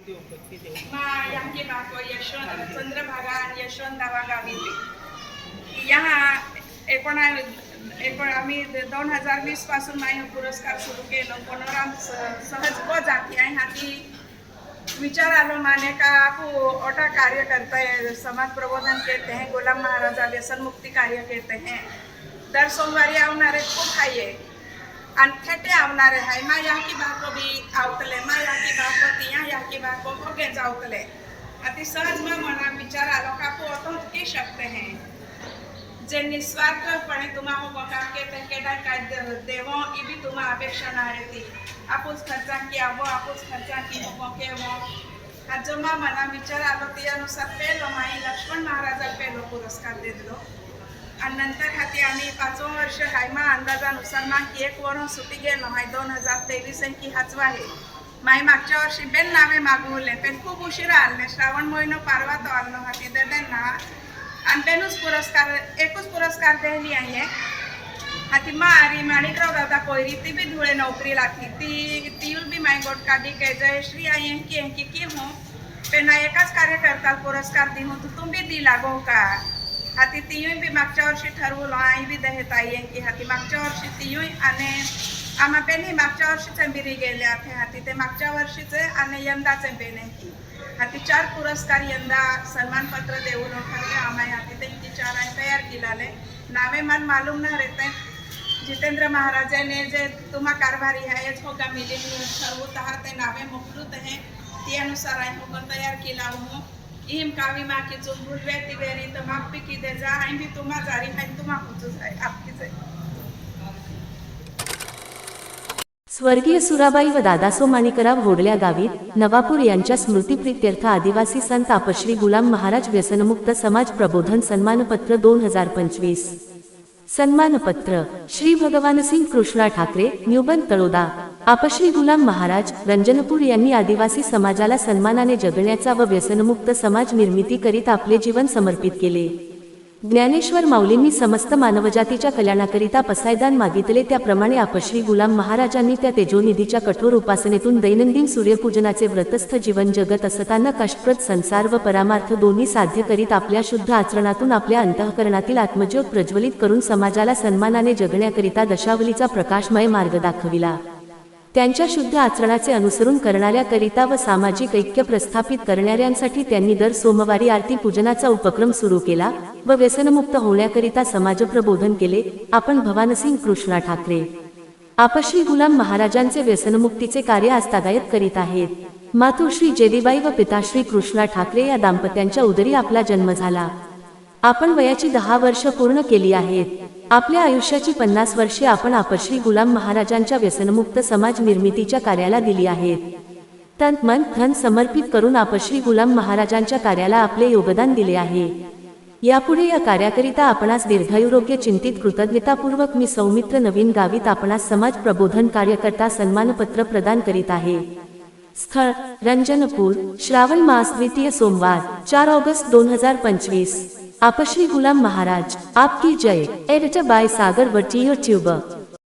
यहाँ की बात हो यशवंत चंद्रभागा आणि यशवंतरावा गावी यहाँ आम्ही 2020 पासून माय पुरस्कार सुरू केलं मनोरम सहज को जाती आहे हाती विचार आलो माने का आप ओटा कार्य करते हैं, समाज प्रबोधन कहते हैं, गुलाम महाराजा व्यसन मुक्ति कार्य कहते हैं। दर सोमवारी आवनारे खूप हाये आणि थेटे आवनारे हाय मा यहाँ की बात भी आवतले मा यहाँ की बात तिया यहाँ की बात हो गे जावतले अति सहज में मना विचार आलो का आपको तो के शकते हैं जे निस्वार्थपणे तुम्हा हो काम के केडा काय देवो ई भी तुम्हा अपेक्षा ना रहती आपूच खर्चा की आवो आपूच खर्चा की हो के वो आज मा मना विचार आलो त्या अनुसार पेलो माई लक्ष्मण महाराजा पेलो पुरस्कार दे दिलो आणि नंतर हाती आम्ही 5वं वर्ष हाय मा अंदाजानुसार मा एक वरून सुटी गेलो हाय 2023 की हाचवा आहे माई मागच्या वर्षी बेन नावे मागवले पण खूप उशिरा आले श्रावण महिनो पारवा तो आलो हाती दे ना आणि बेनूच पुरस्कार एकच पुरस्कार देली आहे हाती मारी माणिकराव दादा कोयरी ती भी धुळे नौकरी लागती ती भी माई गोट काढी के जयश्री आई की हूँ पेना एकाच कार्यकर्ता पुरस्कार दी हूँ तो तुम भी दी लागो का हाती तीन भी मागच्या वर्षी ठरवलं आई भी देत आई की हाती मागच्या वर्षी तीन आणि आम्हा पेनी मागच्या वर्षीचे बिरी गेले आहे हाती ते मागच्या वर्षीचे आणि यंदाचे बेने की हाती 4 पुरस्कार यंदा सन्मानपत्र देऊन ठरले आम्ही हाती त्यांची 4 तयार केलाले नावे मन मालूम न रहते जितेंद्र महाराज ने जे तुम्हा कारभारी है हो का मिली ठरवत आहात ते नावे मुखलूत है ती अनुसार आई होकर तयार केला हूँ इम कावी माँ की चुन भूलवे तिवेरी तो माप भी की दे जा आई भी तुम्हा जारी है तुम्हा कुछ है आपकी से स्वर्गीय सुराबाई व दादासो माणिकराव होडल्या गावीत नवापूर यांच्या स्मृतिप्रीत्यर्थ आदिवासी संत आपश्री गुलाम महाराज व्यसनमुक्त समाज प्रबोधन सन्मानपत्र 2025 सन्मानपत्र श्री भगवानसिंग कृष्णा ठाकरे न्यूबन तळोदा आपश्री गुलाम महाराज रंजनपूर यांनी आदिवासी समाजाला सन्मानाने जगण्याचा व व्यसनमुक्त समाज निर्मिती करीत आपले जीवन समर्पित केले। ज्ञानेश्वर माऊलींनी समस्त मानवजातीच्या कल्याणाकरिता पसायदान मागितले त्याप्रमाणे आपश्री गुलाम महाराजांनी त्या तेजोनिधीच्या कठोर उपासनेतून दैनंदिन सूर्यपूजनाचे व्रतस्थ जीवन जगत असताना कष्टप्रद संसार व परामार्थ दोन्ही साध्य करीत आपल्या शुद्ध आचरणातून आपल्या अंतःकरणातील आत्मज्योत प्रज्वलित करून समाजाला सन्मानाने जगण्याकरिता दशावलीचा प्रकाशमय मार्ग दाखविला। त्यांच्या शुद्ध आचरणाचे अनुसरण करणाऱ्याकरिता व सामाजिक ऐक्य प्रस्थापित करणाऱ्यांसाठी त्यांनी दर सोमवारी आरती पूजनाचा उपक्रम सुरू केला व व्यसनमुक्त होण्याकरिता समाजप्रबोधन केले। आपण भवानसिंग कृष्णा ठाकरे आपश्री गुलाम महाराजांचे व्यसनमुक्तीचे कार्य आजतागायत करीत आहेत। मातोश्री जेदीबाई व पिताश्री कृष्णा ठाकरे या दाम्पत्यांच्या उदरी आपला जन्म झाला। आपण वयाची 10 वर्ष पूर्ण केली आहेत। आपल्या आयुष्याची 50 वर्षे आपण आपश्री गुलाम महाराजांच्या व्यसनमुक्त समाज निर्मितीच्या कार्याला दिली आहेत। तन मन धन समर्पित करून आपश्री गुलाम महाराजांच्या कार्याला आपले योगदान दिले आहे। यापुढे या कार्याकरिता आपणास दीर्घायुरोग्य चिंतित कृतज्ञतापूर्वक मी सौमित्र नवीन गावीत आपणास समाज प्रबोधन कार्यकर्ता सन्मानपत्र प्रदान करीत आहे। स्थळ रंजनपूर श्रावण मास द्वितीय सोमवार 4 ऑगस्ट 2025 आपश्री गुलाम महाराज आपकी जय एडिटर बाय सागर बट्टी यूट्यूबर।